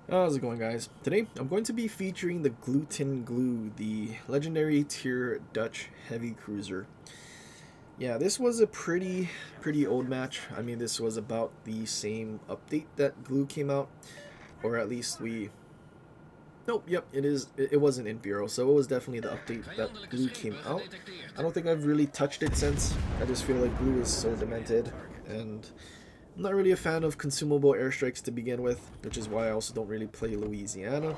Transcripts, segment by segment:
How's it going, guys? Today I'm going to be featuring the Glue, the legendary tier Dutch heavy cruiser. Yeah, this was a pretty old match. I mean, this was about the same update that Glue came out, or at least we. Nope, yep, it wasn't in Bureau, so it was definitely the update that Glue came out. I don't think I've really touched it since. I just feel like Glue is so demented, and I'm not really a fan of consumable airstrikes to begin with, which is why I also don't really play Louisiana.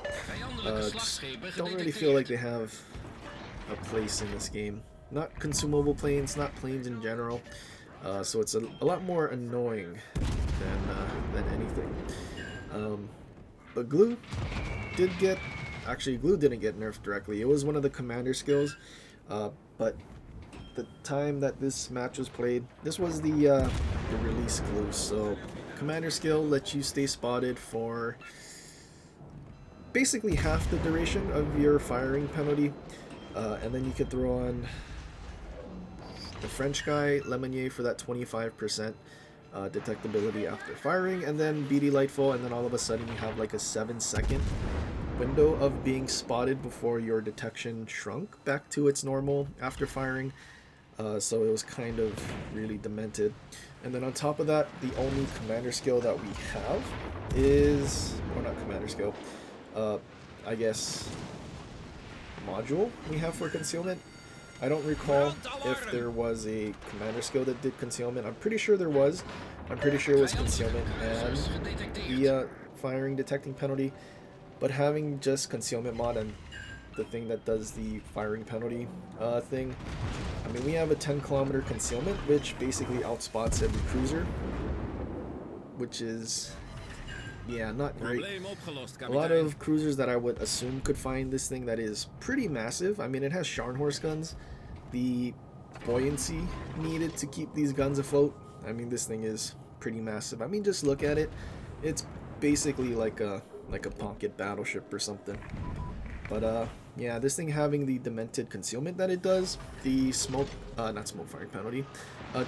Just don't really feel like they have a place in this game. Not consumable planes, not planes in general. So it's a lot more annoying than anything. Um, but did get Glue didn't get nerfed directly. It was one of the commander skills, but the time that this match was played, this was the release Glue. So commander skill lets you stay spotted for basically half the duration of your firing penalty, and then you could throw on the French guy Lemonnier for that 25% detectability after firing, and then BD Lightful, and then all of a sudden you have like a 7-second window of being spotted before your detection shrunk back to its normal after firing. So it was kind of really demented. And then on top of that, the only commander skill that we have is, or not commander skill, I guess module we have for concealment. I don't recall if there was a commander skill that did concealment. I'm pretty sure there was. I'm pretty sure it was concealment and the firing detecting penalty. But having just concealment mod and the thing that does the firing penalty thing, I mean, we have a 10-kilometer concealment, which basically outspots every cruiser, which is, yeah, not great. A lot of cruisers that I would assume could find this thing that is pretty massive. I mean, it has Scharnhorst guns. The buoyancy needed to keep these guns afloat, I mean, this thing is pretty massive. I mean, just look at it. It's basically like a pocket battleship or something. But yeah, this thing having the demented concealment that it does, the not smoke firing penalty,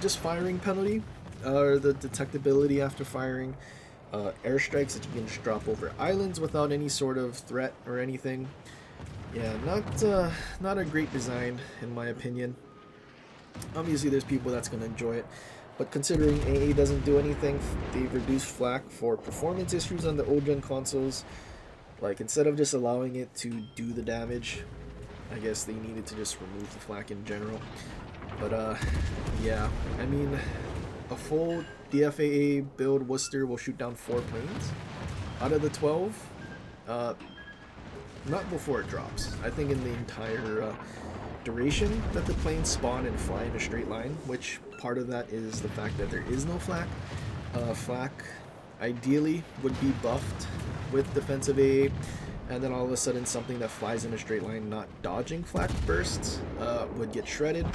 just firing penalty, or the detectability after firing, airstrikes that you can just drop over islands without any sort of threat or anything. Yeah, not a great design in my opinion. Obviously, there's people that's gonna enjoy it, but considering AA doesn't do anything, they've reduced flak for performance issues on the old gen consoles. Like, instead of just allowing it to do the damage, I guess they needed to just remove the flak in general. But yeah, I mean, a full DFAA build Worcester will shoot down 4 planes out of the 12. Uh, Not before it drops. I think in the entire duration that the planes spawn and fly in a straight line, which part of that is the fact that there is no flak. Flak ideally would be buffed with defensive AA, and then all of a sudden something that flies in a straight line not dodging flak bursts would get shredded.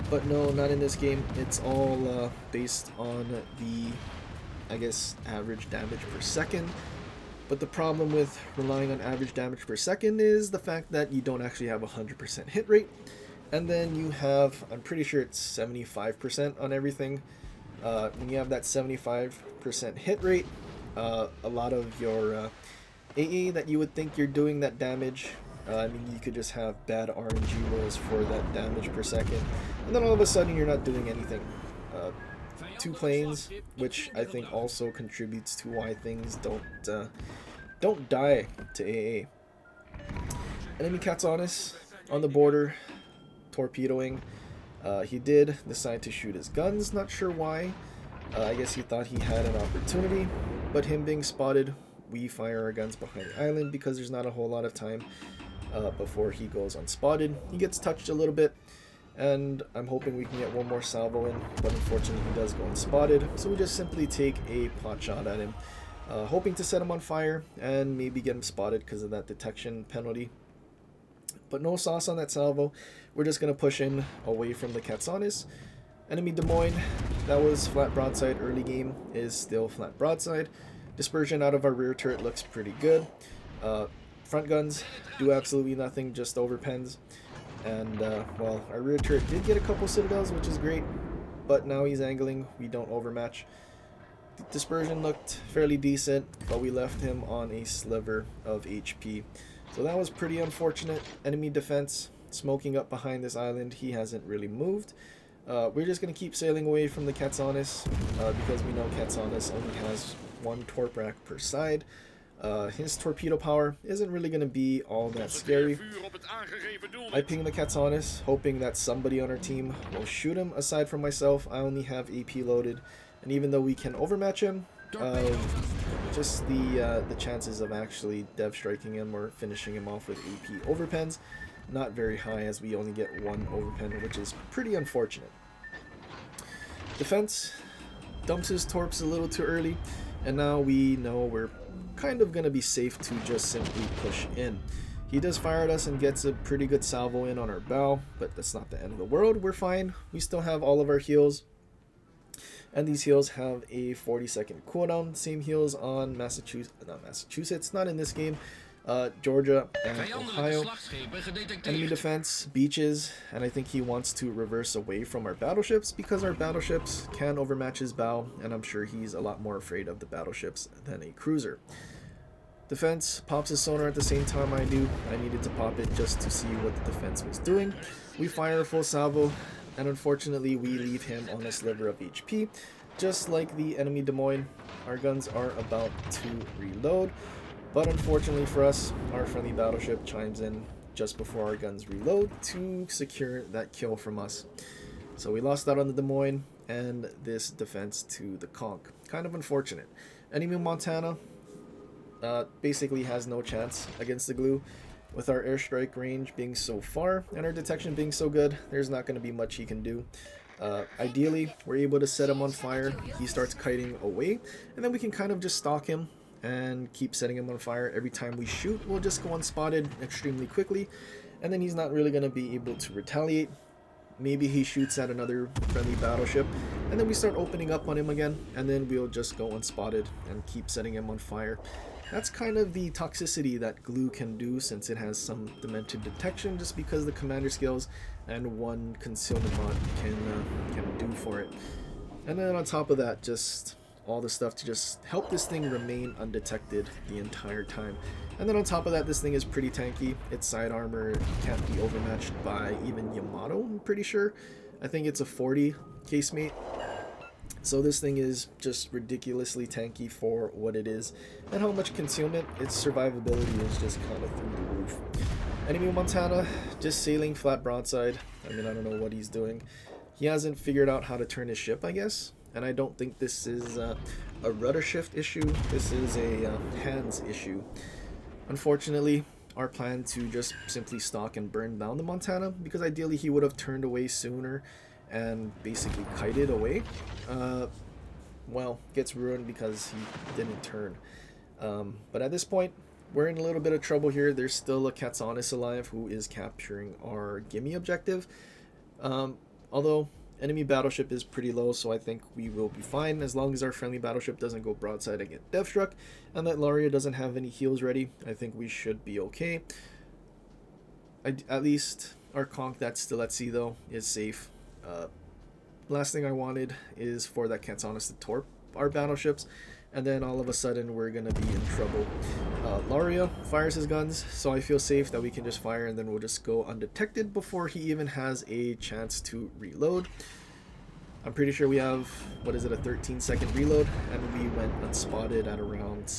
But no, not in this game. It's all based on the, I guess, average damage per second. But the problem with relying on average damage per second is the fact that you don't actually have a 100% hit rate. And then you have, I'm pretty sure it's 75% on everything. When you have that 75% hit rate, a lot of your AA that you would think you're doing that damage, I mean, you could just have bad RNG rolls for that damage per second. And then all of a sudden you're not doing anything. 2 planes, which I think also contributes to why things don't die to AA. Enemy Katsanis on the border, torpedoing. He did decide to shoot his guns, not sure why. I guess he thought he had an opportunity, but him being spotted, we fire our guns behind the island because there's not a whole lot of time before he goes unspotted. He gets touched a little bit, and I'm hoping we can get one more salvo in, but unfortunately he does go unspotted, so we just simply take a pot shot at him, hoping to set him on fire and maybe get him spotted because of that detection penalty. But no sauce on that salvo. We're just going to push in away from the Katsanis. Enemy Des Moines, that was flat broadside early game, is still flat broadside. Dispersion out of our rear turret looks pretty good. Front guns do absolutely nothing, just overpens. And, well, our rear turret did get a couple citadels, which is great, but now he's angling. We don't overmatch. Dispersion looked fairly decent, but we left him on a sliver of HP. So that was pretty unfortunate. Enemy defense smoking up behind this island. He hasn't really moved. We're just going to keep sailing away from the Katsanis because we know Katsanis only has one torp rack per side. His torpedo power isn't really going to be all that scary. I ping the Katsanis, hoping that somebody on our team will shoot him. Aside from myself, I only have AP loaded, and even though we can overmatch him, just the chances of actually dev striking him or finishing him off with AP overpens, not very high, as we only get one overpen, which is pretty unfortunate. Defense dumps his torps a little too early, and now we know we're kind of going to be safe to just simply push in. He does fire at us and gets a pretty good salvo in on our bow, but that's not the end of the world. We're fine. We still have all of our heals, and these heals have a 40-second cooldown. Same heals on Massachusetts, not in this game, Georgia and Ohio. Enemy defense, beaches, and I think he wants to reverse away from our battleships because our battleships can overmatch his bow, and I'm sure he's a lot more afraid of the battleships than a cruiser. Defense pops his sonar at the same time I do. I needed to pop it just to see what the defense was doing. We fire a full salvo, and unfortunately we leave him on a sliver of HP. Just like the enemy Des Moines, our guns are about to reload, but unfortunately for us, our friendly battleship chimes in just before our guns reload to secure that kill from us. So we lost out on the Des Moines and this defense to the Conch. Kind of unfortunate. Enemy Montana basically has no chance against the Glue. With our airstrike range being so far and our detection being so good, there's not going to be much he can do. Ideally, we're able to set him on fire. He starts kiting away, and then we can kind of just stalk him and keep setting him on fire. Every time we shoot, we'll just go unspotted extremely quickly, and then he's not really going to be able to retaliate. Maybe he shoots at another friendly battleship, and then we start opening up on him again, and then we'll just go unspotted and keep setting him on fire. That's kind of the toxicity that Glue can do, since it has some demented detection, just because the commander skills and one concealment mod can do for it. And then on top of that, just all the stuff to just help this thing remain undetected the entire time. And then on top of that, this thing is pretty tanky. Its side armor can't be overmatched by even Yamato, I'm pretty sure. I think it's a 40 casemate. So this thing is just ridiculously tanky for what it is, and how much concealment. Its survivability is just kind of through the roof. Enemy Montana just sailing flat broadside. I mean, I don't know what he's doing. He hasn't figured out how to turn his ship, I guess. And I don't think this is a rudder shift issue. This is a hands issue. Unfortunately, our plan to just simply stalk and burn down the Montana, because ideally he would have turned away sooner and basically kited away, well, gets ruined because he didn't turn. But at this point, we're in a little bit of trouble here. There's still a Katsanis alive who is capturing our gimme objective. Although enemy battleship is pretty low, so I think we will be fine as long as our friendly battleship doesn't go broadside and get dev struck, and that Laria doesn't have any heals ready. I think we should be okay. At least our Conch that's still at sea though is safe. Last thing I wanted is for that Katsanis to torp our battleships, and then all of a sudden we're gonna be in trouble. Laria fires his guns, so I feel safe that we can just fire and then we'll just go undetected before he even has a chance to reload. I'm pretty sure we have, what is it, a 13-second reload, and we went unspotted at around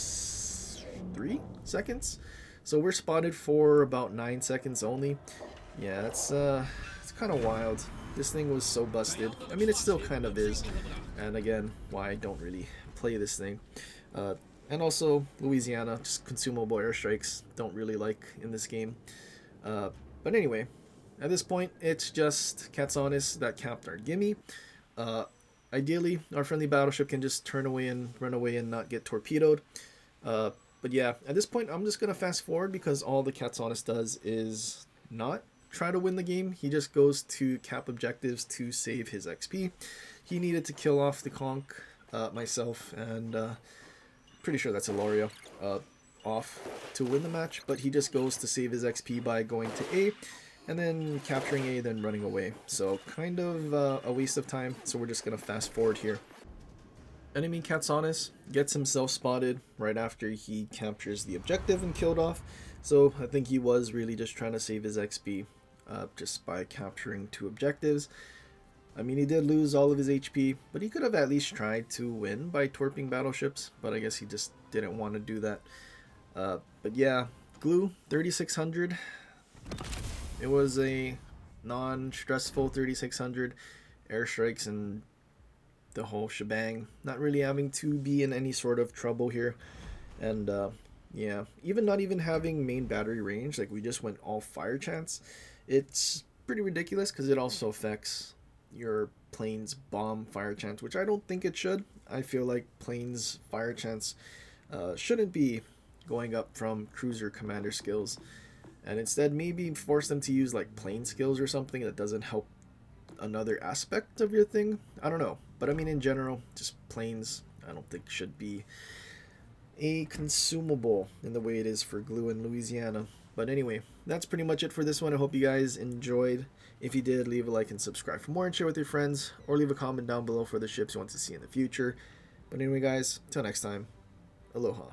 3 seconds. So we're spotted for about 9 seconds only. Yeah, it's kind of wild. This thing was so busted. I mean, it still kind of is. And again, why I don't really play this thing. And also, Louisiana, just consumable airstrikes, don't really like in this game. But anyway, at this point, it's just Katsanis that capped our gimme. Ideally, our friendly battleship can just turn away and run away and not get torpedoed. But yeah, at this point, I'm just going to fast forward because all the Katsanis does is not try to win the game. He just goes to cap objectives to save his XP. He needed to kill off the Conch, myself, and pretty sure that's Ilaria, off to win the match, but he just goes to save his XP by going to A, and then capturing A, then running away. So kind of a waste of time, so we're just going to fast forward here. Enemy Katsanis gets himself spotted right after he captures the objective and killed off. So I think he was really just trying to save his XP just by capturing 2 objectives. I mean, he did lose all of his HP, but he could have at least tried to win by torping battleships, but I guess he just didn't want to do that. But yeah, Glue, 3600. It was a non-stressful 3600 airstrikes and the whole shebang. Not really having to be in any sort of trouble here. And yeah, even not even having main battery range, like we just went all fire chance. It's pretty ridiculous because it also affects your plane's bomb fire chance, which I don't think it should. I feel like plane's fire chance shouldn't be going up from cruiser commander skills, and instead maybe force them to use like plane skills or something that doesn't help another aspect of your thing. I don't know, but I mean in general, just planes I don't think should be a consumable in the way it is for Glue in Louisiana. But anyway, that's pretty much it for this one. I hope you guys enjoyed. If you did, leave a like and subscribe for more and share with your friends, or leave a comment down below for the ships you want to see in the future. But anyway guys, till next time, aloha.